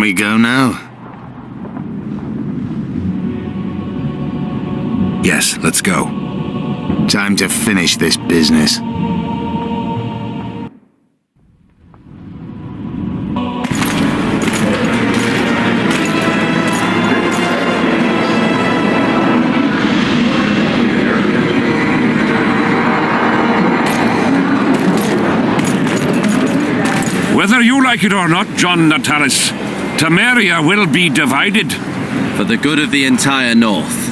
Can we go now? Yes, let's go. Time to finish this business. Whether you like it or not, John Natalis, Temeria will be divided. For the good of the entire North.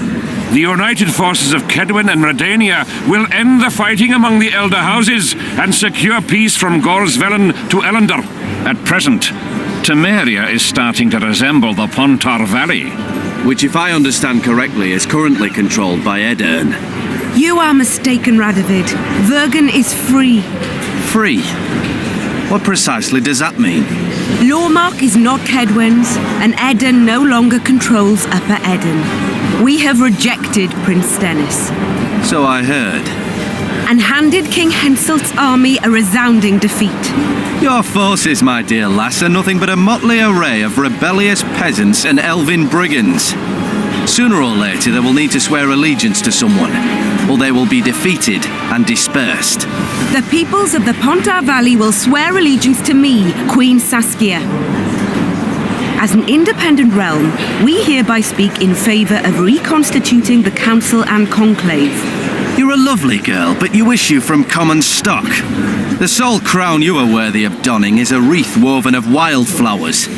The united forces of Kedwen and Redania will end the fighting among the Elder Houses and secure peace from Gorsvelen to Ellender. At present, Temeria is starting to resemble the Pontar Valley. Which, if I understand correctly, is currently controlled by Edern. You are mistaken, Radovid. Vergen is free. Free? What precisely does that mean? Lormark is not Kedwen's, and Edern no longer controls Upper Edern. We have rejected Prince Stennis. So I heard. And handed King Henselt's army a resounding defeat. Your forces, my dear lass, are nothing but a motley array of rebellious peasants and elven brigands. Sooner or later they will need to swear allegiance to someone, or they will be defeated and dispersed. The peoples of the Pontar Valley will swear allegiance to me, Queen Saskia. As an independent realm, we hereby speak in favor of reconstituting the Council and Conclave. You're a lovely girl, but you issue from common stock. The sole crown you are worthy of donning is a wreath woven of wildflowers.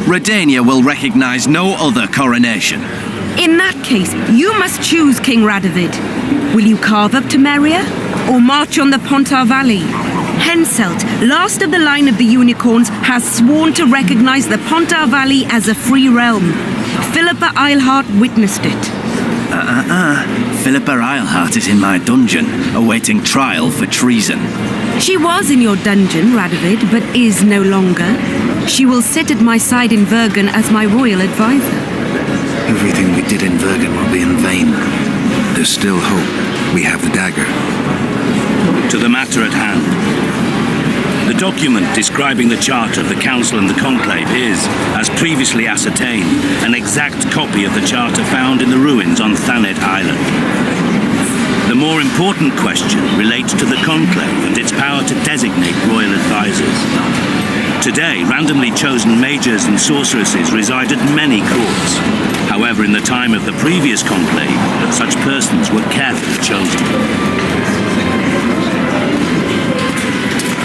Redania will recognize no other coronation. In that case, you must choose, King Radovid. Will you carve up Temeria, or march on the Pontar Valley? Henselt, last of the line of the unicorns, has sworn to recognize the Pontar Valley as a free realm. Phillipa Eilhart witnessed it. Phillipa Eilhart is in my dungeon, awaiting trial for treason. She was in your dungeon, Radovid, but is no longer. She will sit at my side in Vergen as my royal advisor. Everything we did in Vergen will be in vain. There's still hope. We have the dagger. To the matter at hand. The document describing the charter of the Council and the Conclave is, as previously ascertained, an exact copy of the charter found in the ruins on Thanet Island. The more important question relates to the Conclave and its power to designate royal advisors. Today, randomly chosen mages and sorceresses reside at many courts. However, in the time of the previous Conclave, such persons were carefully chosen.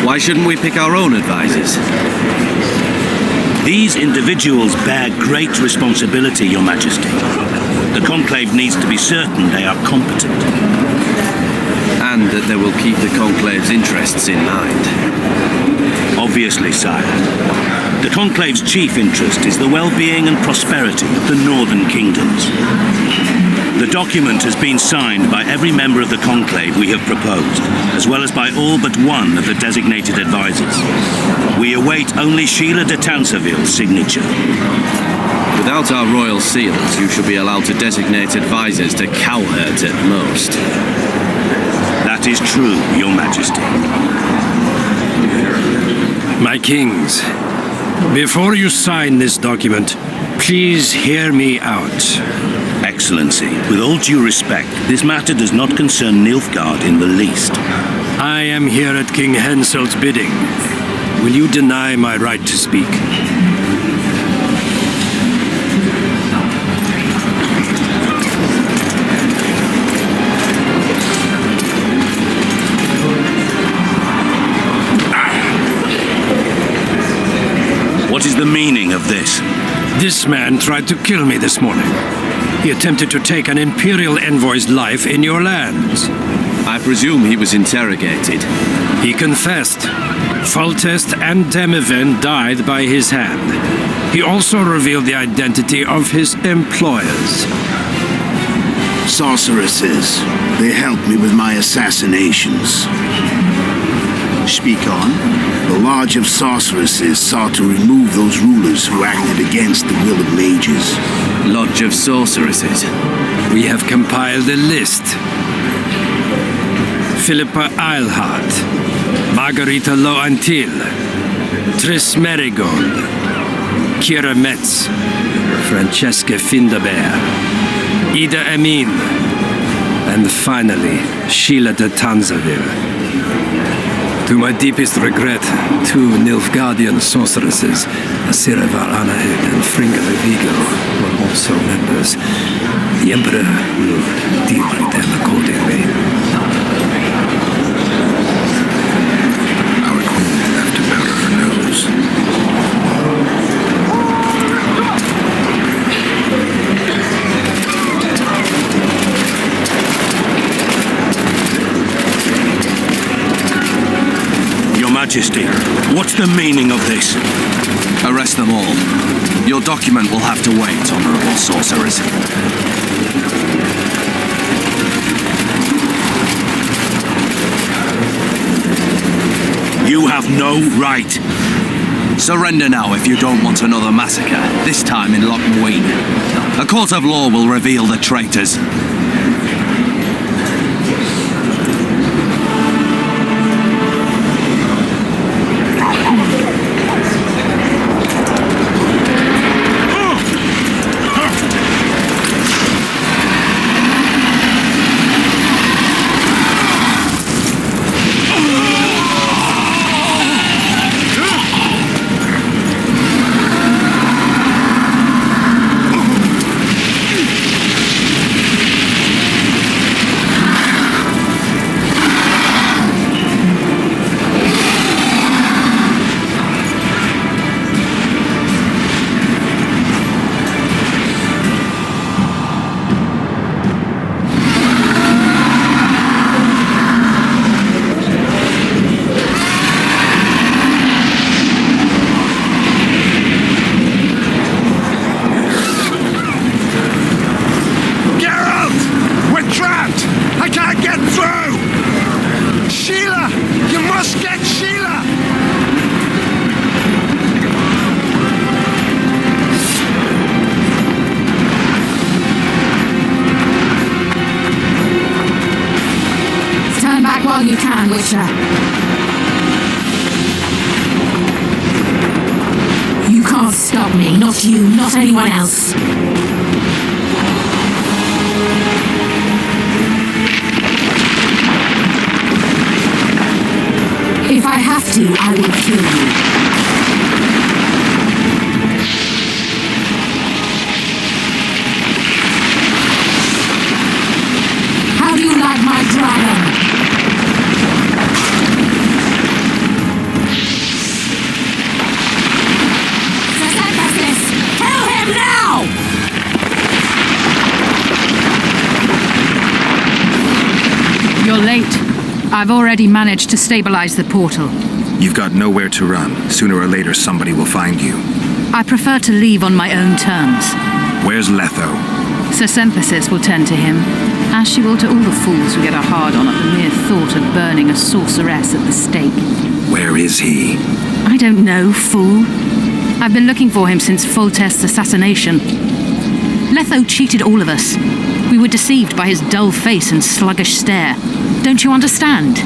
Why shouldn't we pick our own advisors? These individuals bear great responsibility, Your Majesty. The Conclave needs to be certain they are competent. And that they will keep the Conclave's interests in mind. Obviously, sire. The Conclave's chief interest is the well-being and prosperity of the northern kingdoms. The document has been signed by every member of the Conclave we have proposed, as well as by all but one of the designated advisors. We await only Sheila de Tanseville's signature. Without our royal seals, you should be allowed to designate advisors to cowherds at most. That is true, Your Majesty. My kings, before you sign this document, please hear me out. Excellency, with all due respect, this matter does not concern Nilfgaard in the least. I am here at King Henselt's bidding. Will you deny my right to speak? What is the meaning of this? This man tried to kill me this morning. He attempted to take an Imperial envoy's life in your lands. I presume he was interrogated. He confessed. Foltest and Demiven died by his hand. He also revealed the identity of his employers. Sorceresses. They helped me with my assassinations. Speak on. The Lodge of Sorceresses sought to remove those rulers who acted against the will of mages. Lodge of Sorceresses. We have compiled a list. Phillipa Eilhart, Margarita Loantil, Triss Merigold, Kira Metz, Francesca Findaber, Ida Amin, and finally, Sheila de Tanzaville. To my deepest regret, 2 Nilfgaardian sorceresses, Asira Val Anahid and Fringa Vigo, were also members. The Emperor will deal with them accordingly. Our queen left to powder her nose. Majesty, what's the meaning of this? Arrest them all. Your document will have to wait, honorable sorcerers. You have no right. Surrender now if you don't want another massacre, this time in Loc Muinne. A court of law will reveal the traitors. You can, Witcher. You can't stop me. Not you, not anyone else. If I have to, I will kill you. How do you like my dragon? You're late. I've already managed to stabilize the portal. You've got nowhere to run. Sooner or later, somebody will find you. I prefer to leave on my own terms. Where's Letho? Sasemphasis will tend to him, as she will to all the fools who get a hard-on at the mere thought of burning a sorceress at the stake. Where is he? I don't know, fool. I've been looking for him since Foltest's assassination. Letho cheated all of us. We were deceived by his dull face and sluggish stare. Don't you understand?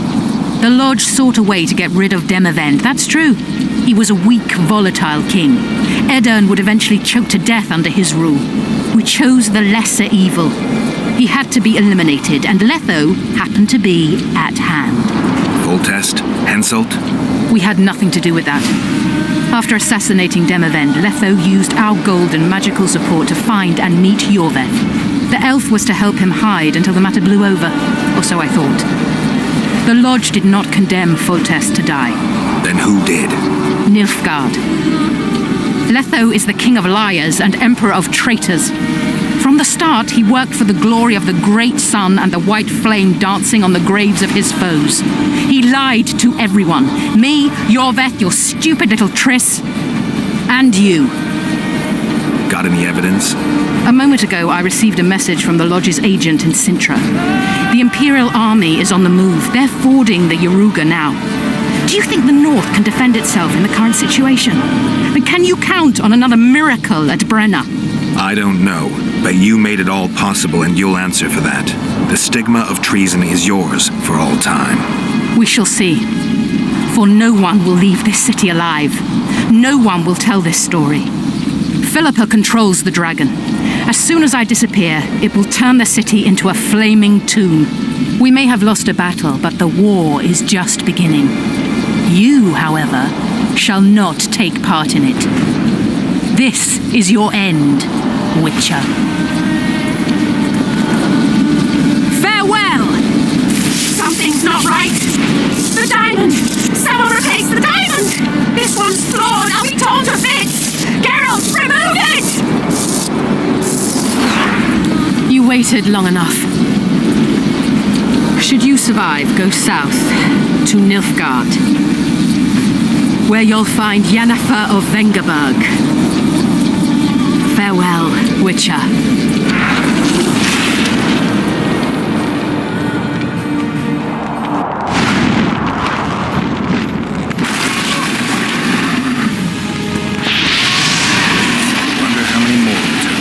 The Lodge sought a way to get rid of Demavend, that's true. He was a weak, volatile king. Edirn would eventually choke to death under his rule. We chose the lesser evil. He had to be eliminated, and Letho happened to be at hand. Foltest? Henselt? We had nothing to do with that. After assassinating Demavend, Letho used our gold and magical support to find and meet Iorveth. The elf was to help him hide until the matter blew over, or so I thought. The Lodge did not condemn Foltest to die. Then who did? Nilfgaard. Letho is the king of liars and emperor of traitors. From the start, he worked for the glory of the great sun and the white flame dancing on the graves of his foes. He lied to everyone. Me, Iorveth, your stupid little Triss, and you. Got any evidence? A moment ago, I received a message from the Lodge's agent in Sintra. The Imperial Army is on the move. They're fording the Yaruga now. Do you think the North can defend itself in the current situation? And can you count on another miracle at Brenna? I don't know, but you made it all possible and you'll answer for that. The stigma of treason is yours for all time. We shall see. For no one will leave this city alive. No one will tell this story. Phillipa controls the dragon. As soon as I disappear, it will turn the city into a flaming tomb. We may have lost a battle, but the war is just beginning. You, however, shall not take part in it. This is your end, Witcher. Farewell! Something's not right. The diamond! Someone replace the diamond! This one's flawed. Are we torn to bits? Geralt, remove it! You waited long enough. Should you survive, go south to Nilfgaard, where you'll find Yennefer of Vengerberg. Farewell, Witcher. Wonder how many more we took.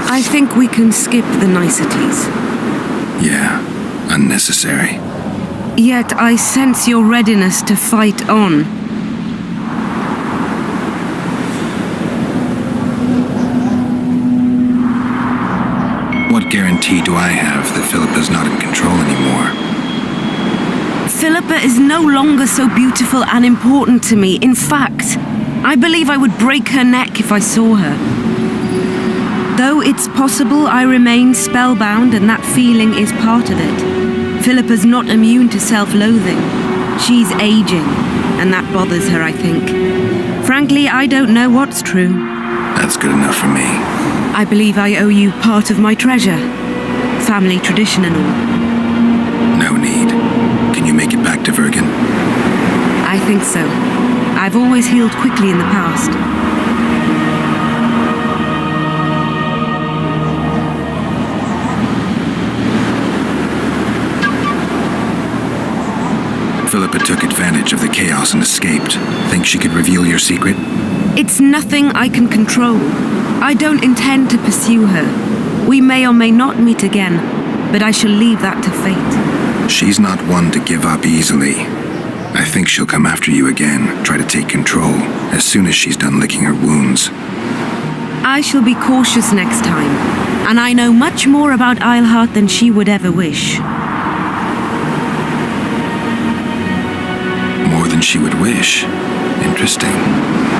I think we can skip the niceties. Yeah, unnecessary. Yet I sense your readiness to fight on. What guarantee do I have that Phillipa's not in control anymore? Phillipa is no longer so beautiful and important to me. In fact, I believe I would break her neck if I saw her. Though it's possible I remain spellbound and that feeling is part of it. Phillipa's not immune to self-loathing. She's aging, and that bothers her, I think. Frankly, I don't know what's true. That's good enough for me. I believe I owe you part of my treasure. Family tradition and all. No need. Can you make it back to Vergen? I think so. I've always healed quickly in the past. Phillipa took advantage of the chaos and escaped. Think she could reveal your secret? It's nothing I can control. I don't intend to pursue her. We may or may not meet again, but I shall leave that to fate. She's not one to give up easily. I think she'll come after you again, try to take control, as soon as she's done licking her wounds. I shall be cautious next time, and I know much more about Eilhart than she would ever wish. More than she would wish. Interesting.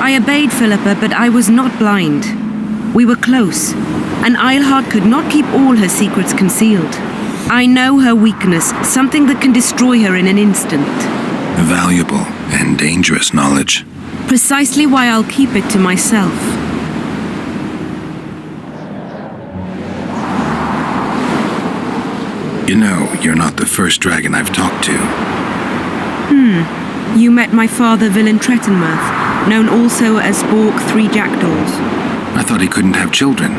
I obeyed Phillipa, but I was not blind. We were close, and Eilhart could not keep all her secrets concealed. I know her weakness, something that can destroy her in an instant. Valuable and dangerous knowledge. Precisely why I'll keep it to myself. You know, you're not the first dragon I've talked to. You met my father, Villain Trettenmirth, known also as Bork 3 Jackdaws. I thought he couldn't have children.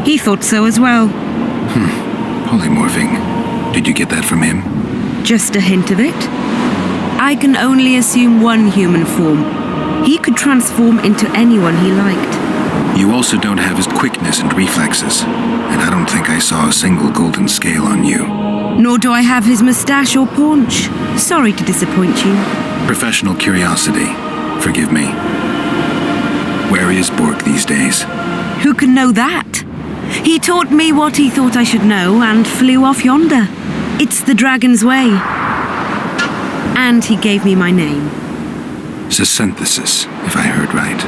He thought so as well. Polymorphing. Did you get that from him? Just a hint of it. I can only assume one human form. He could transform into anyone he liked. You also don't have his quickness and reflexes, and I don't think I saw a single golden scale on you. Nor do I have his moustache or paunch. Sorry to disappoint you. Professional curiosity. Forgive me. Where is Bork these days? Who can know that? He taught me what he thought I should know and flew off yonder. It's the dragon's way. And he gave me my name. Synthesis, if I heard right.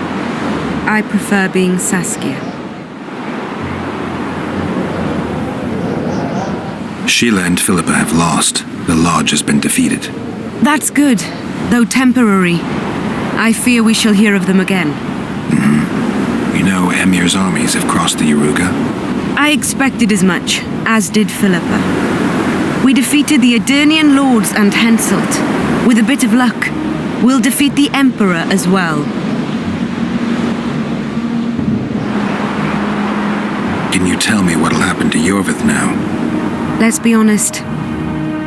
I prefer being Saskia. Sille and Phillipa have lost. The Lodge has been defeated. That's good, though temporary. I fear we shall hear of them again. You know Emir's armies have crossed the Yaruga? I expected as much, as did Phillipa. We defeated the Adernian lords and Henselt. With a bit of luck, we'll defeat the Emperor as well. Can you tell me what'll happen to Iorveth now? Let's be honest.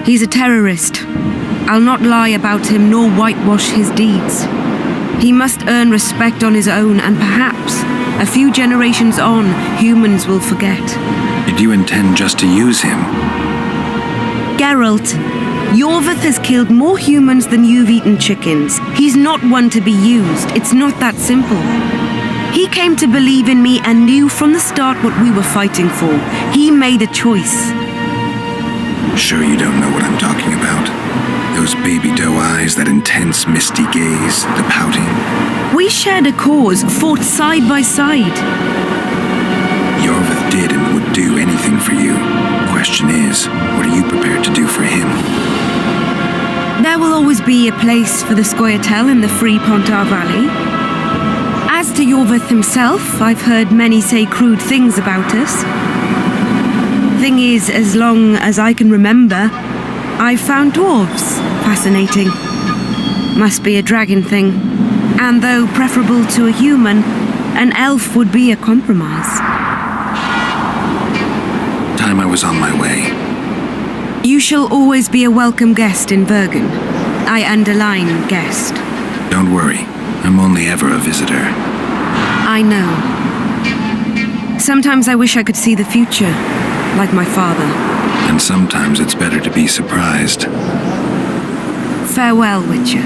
He's a terrorist. I'll not lie about him nor whitewash his deeds. He must earn respect on his own, and perhaps, a few generations on, humans will forget. Did you intend just to use him? Geralt, Iorveth has killed more humans than you've eaten chickens. He's not one to be used. It's not that simple. He came to believe in me and knew from the start what we were fighting for. He made a choice. Sure you don't know what I'm talking about? Those baby doe eyes, that intense misty gaze, the pouting. We shared a cause, fought side by side. Iorveth did and would do anything for you. Question is, what are you prepared to do for him? There will always be a place for the Scoia'tael in the free Pontar Valley. As to Iorveth himself, I've heard many say crude things about us. Thing is, as long as I can remember, I've found dwarves fascinating. Must be a dragon thing. And though preferable to a human, an elf would be a compromise. Time I was on my way. You shall always be a welcome guest in Vergen. I underline guest. Don't worry, I'm only ever a visitor. I know. Sometimes I wish I could see the future, like my father. And sometimes it's better to be surprised. Farewell, Witcher.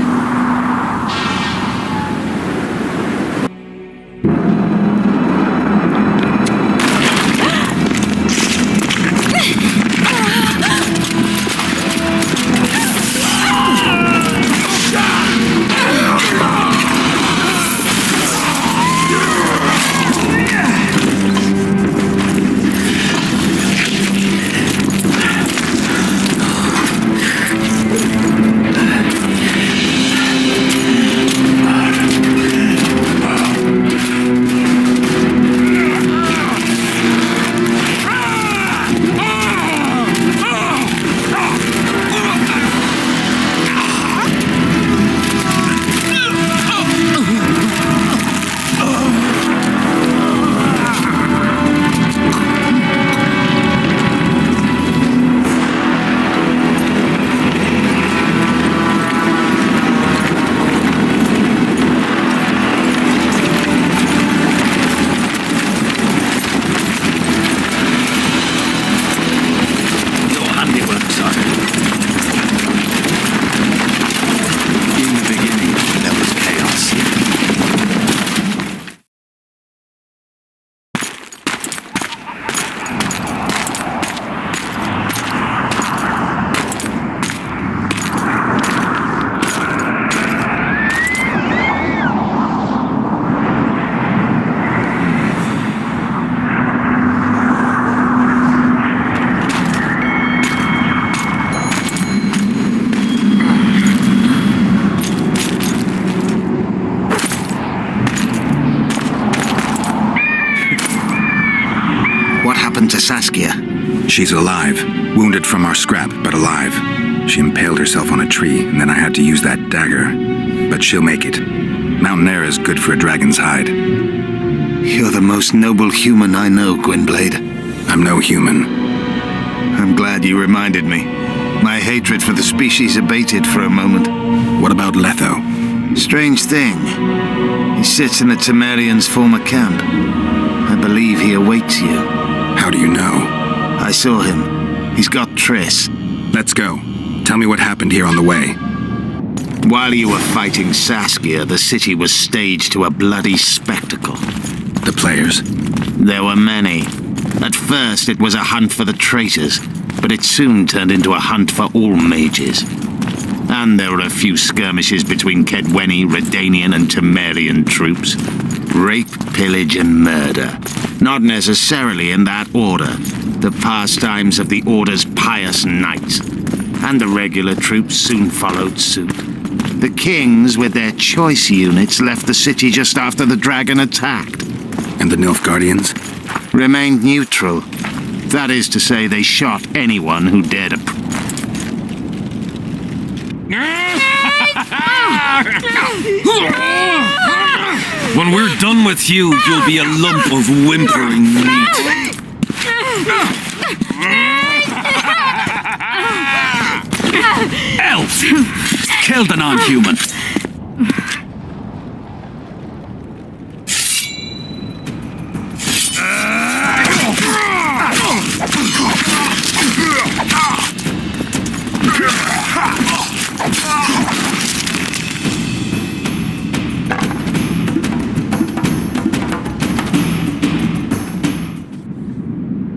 She's alive. Wounded from our scrap, but alive. She impaled herself on a tree, and then I had to use that dagger. But she'll make it. Mountain air is good for a dragon's hide. You're the most noble human I know, Gwynblade. I'm no human. I'm glad you reminded me. My hatred for the species abated for a moment. What about Letho? Strange thing. He sits in the Temerians' former camp. I believe he awaits you. How do you know? I saw him. He's got Triss. Let's go. Tell me what happened here on the way. While you were fighting Saskia, the city was staged to a bloody spectacle. The players? There were many. At first, it was a hunt for the traitors, but it soon turned into a hunt for all mages. And there were a few skirmishes between Kaedweni, Redanian, and Temerian troops. Rape, pillage, and murder. Not necessarily in that order. The pastimes of the Order's pious knights. And the regular troops soon followed suit. The kings, with their choice units, left the city just after the dragon attacked. And the Nilfgaardians? Remained neutral. That is to say, they shot anyone who dared When we're done with you, you'll be a lump of whimpering meat. Elf! Kill the non-human!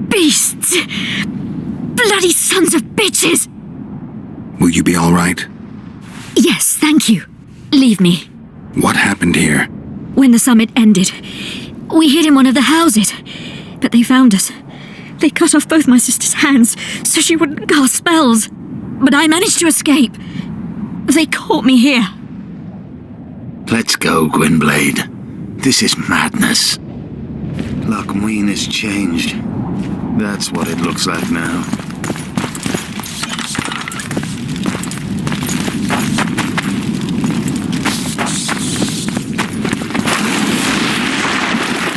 Beasts! Bloody sons of bitches! Will you be all right? Yes, thank you. Leave me. What happened here? When the summit ended, we hid in one of the houses, but they found us. They cut off both my sister's hands so she wouldn't cast spells, but I managed to escape. They caught me here. Let's go, Gwynblade. This is madness. Loc Muinne has changed. That's what it looks like now.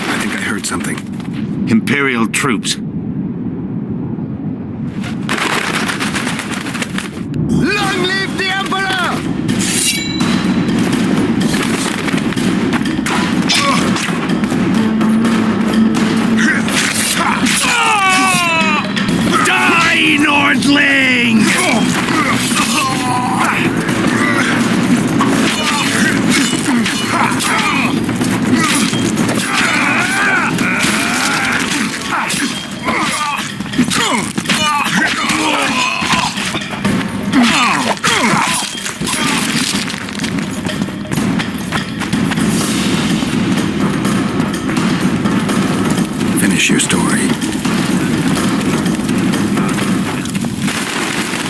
I think I heard something. Imperial troops. Long live the Emperor! Die, Nordling! Finish your story.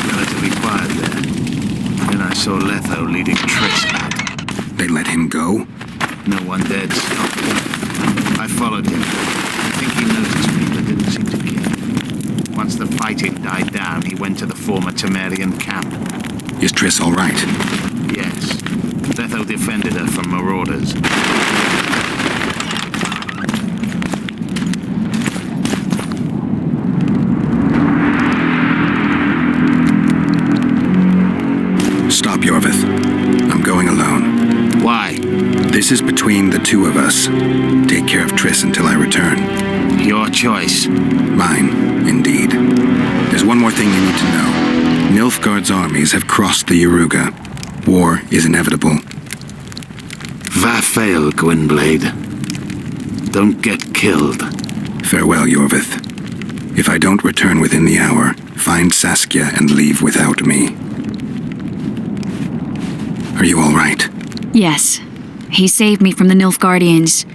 Relatively quiet there. Then I saw Letho leading Triss out. They let him go? No one dared stop him. I followed him. I think he noticed me, but didn't seem to care. Once the fighting died down, he went to the former Temerian camp. Is Triss all right? Yes. Letho defended her from marauders. Stop, Iorveth. I'm going alone. Why? This is between the two of us. Take care of Triss until I return. Your choice. Mine, indeed. There's one more thing you need to know. Nilfgaard's armies have crossed the Yaruga. War is inevitable. Va fail, Gwynblade. Don't get killed. Farewell, Iorveth. If I don't return within the hour, find Saskia and leave without me. Are you all right? Yes. He saved me from the Nilfgaardians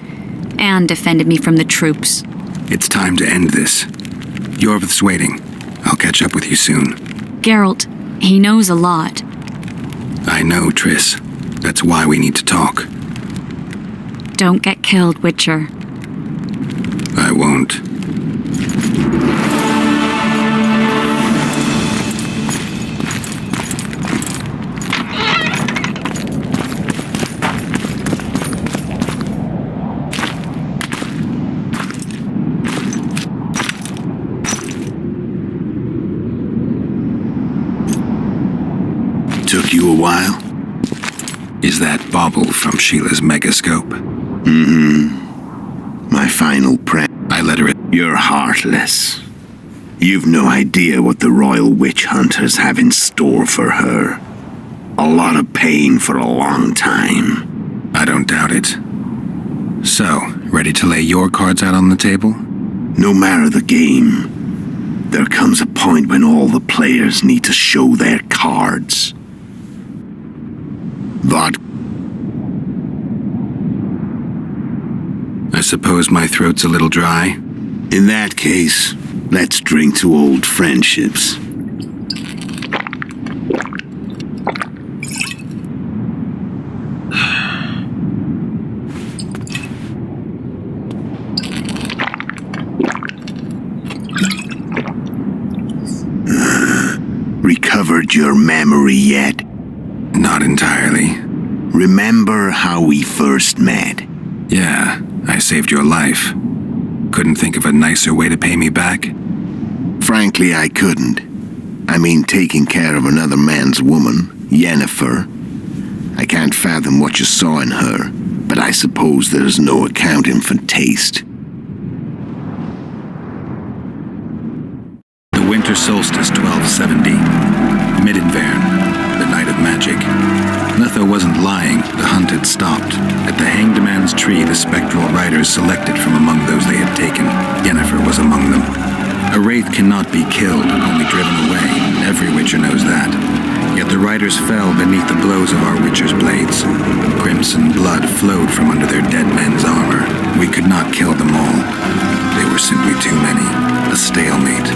and defended me from the troops. It's time to end this. Iorveth's waiting. I'll catch up with you soon. Geralt, he knows a lot. I know, Triss. That's why we need to talk. Don't get killed, Witcher. I won't. Took you a while? Is that bauble from Sheila's megascope? My final I let her... You're heartless. You've no idea what the royal witch hunters have in store for her. A lot of pain for a long time. I don't doubt it. So, ready to lay your cards out on the table? No matter the game, there comes a point when all the players need to show their cards. I suppose my throat's a little dry. In that case, let's drink to old friendships. Recovered your memory yet? Not entirely. Remember how we first met? Yeah, I saved your life. Couldn't think of a nicer way to pay me back? Frankly, I couldn't. I mean, taking care of another man's woman, Yennefer. I can't fathom what you saw in her, but I suppose there's no accounting for taste. The winter solstice 1270. Midinvern, the night of magic. Letho wasn't lying, the hunt had stopped. At the Hanged Man's Tree, the spectral riders selected from among those they had taken. Yennefer was among them. A wraith cannot be killed, only driven away. Every witcher knows that. Yet the riders fell beneath the blows of our witcher's blades. Crimson blood flowed from under their dead men's armor. We could not kill them all. They were simply too many. A stalemate.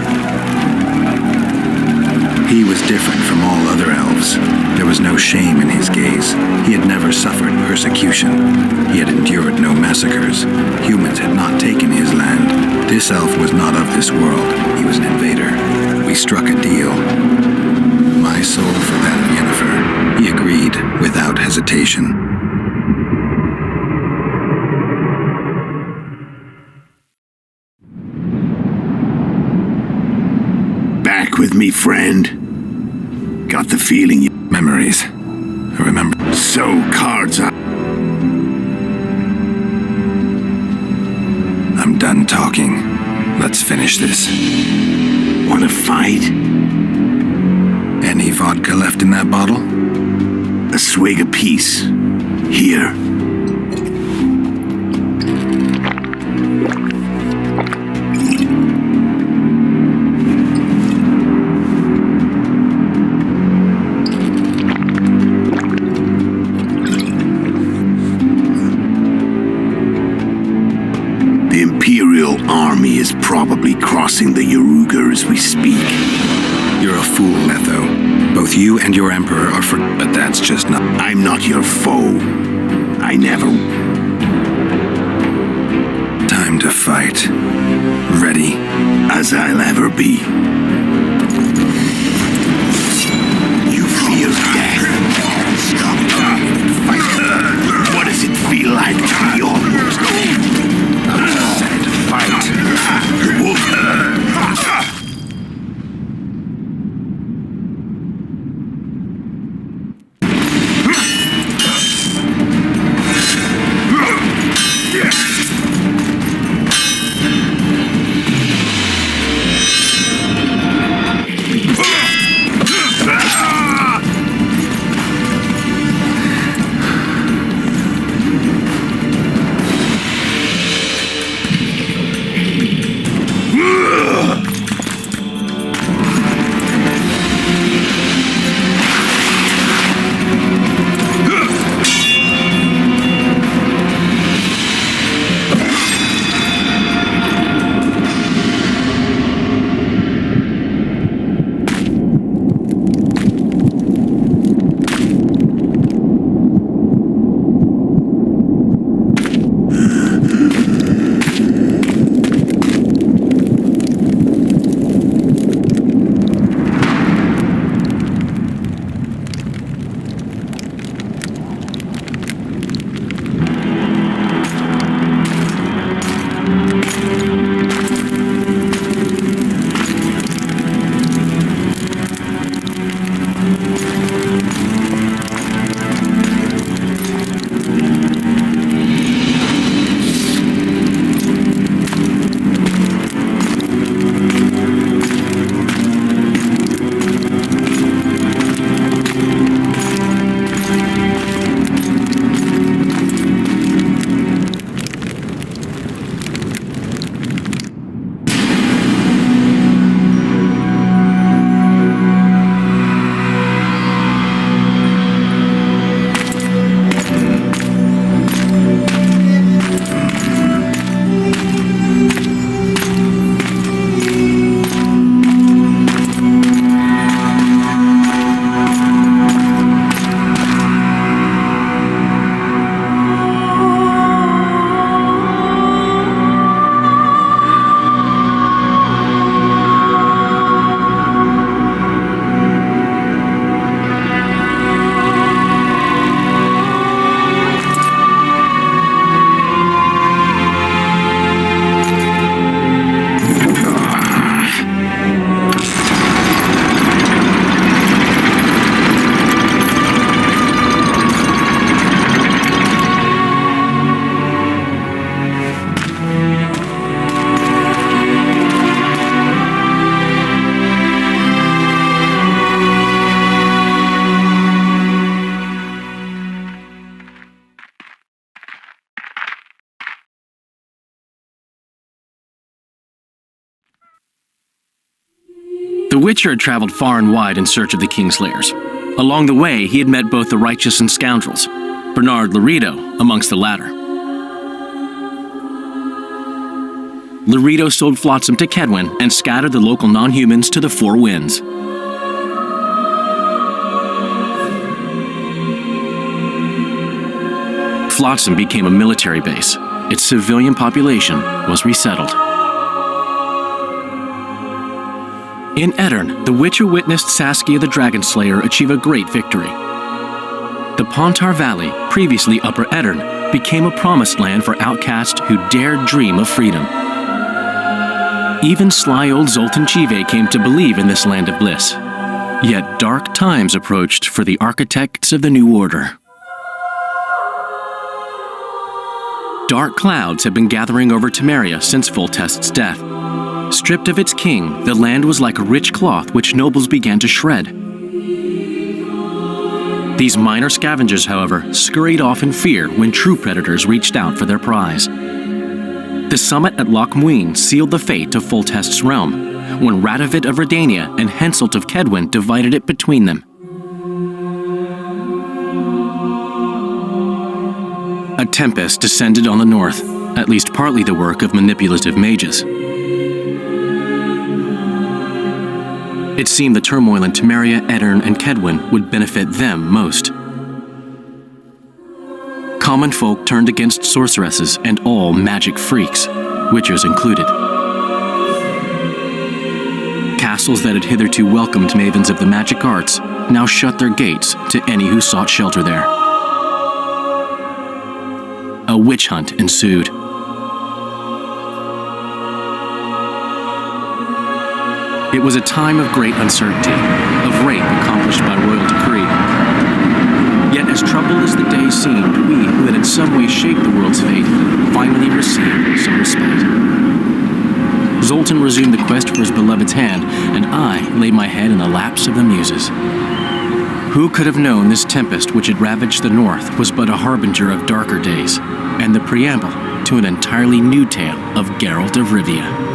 He was different from all other elves. There was no shame in his gaze. He had never suffered persecution. He had endured no massacres. Humans had not taken his land. This elf was not of this world. He was an invader. We struck a deal. My soul for that of Yennefer. He agreed without hesitation. Back with me, friend. Got the feeling you... Memories. I remember. So, cards up. I'm done talking. Let's finish this. Wanna fight? Any vodka left in that bottle? A swig apiece. Here. The Imperial army is probably crossing the Yaruga as we speak. You're a fool, Letho. Both you and your Emperor are for... But that's just not... I'm not your foe. I never... Time to fight. Ready? As I'll ever be. You fear death. Stop trying to fight. What does it feel like to be almost... I said fight. The wolf... Witcher had traveled far and wide in search of the Kingslayers. Along the way, he had met both the righteous and scoundrels, Bernard Laredo amongst the latter. Laredo sold Flotsam to Kedwen and scattered the local non-humans to the four winds. Flotsam became a military base. Its civilian population was resettled. In Edirn, the Witcher witnessed Saskia the Dragon Slayer achieve a great victory. The Pontar Valley, previously Upper Edirn, became a promised land for outcasts who dared dream of freedom. Even sly old Zoltan Chive came to believe in this land of bliss. Yet dark times approached for the architects of the New Order. Dark clouds had been gathering over Temeria since Foltest's death. Stripped of its king, the land was like a rich cloth which nobles began to shred. These minor scavengers, however, scurried off in fear when true predators reached out for their prize. The summit at Loc Muinne sealed the fate of Foltest's realm, when Radovid of Redania and Henselt of Kedwen divided it between them. A tempest descended on the north, at least partly the work of manipulative mages. It seemed the turmoil in Temeria, Edirn, and Kedwen would benefit them most. Common folk turned against sorceresses and all magic freaks, witchers included. Castles that had hitherto welcomed mavens of the magic arts now shut their gates to any who sought shelter there. A witch hunt ensued. It was a time of great uncertainty, of rape accomplished by royal decree. Yet as troubled as the day seemed, we, who had in some way shaped the world's fate, finally received some respite. Zoltan resumed the quest for his beloved's hand, and I laid my head in the laps of the muses. Who could have known this tempest which had ravaged the north was but a harbinger of darker days, and the preamble to an entirely new tale of Geralt of Rivia.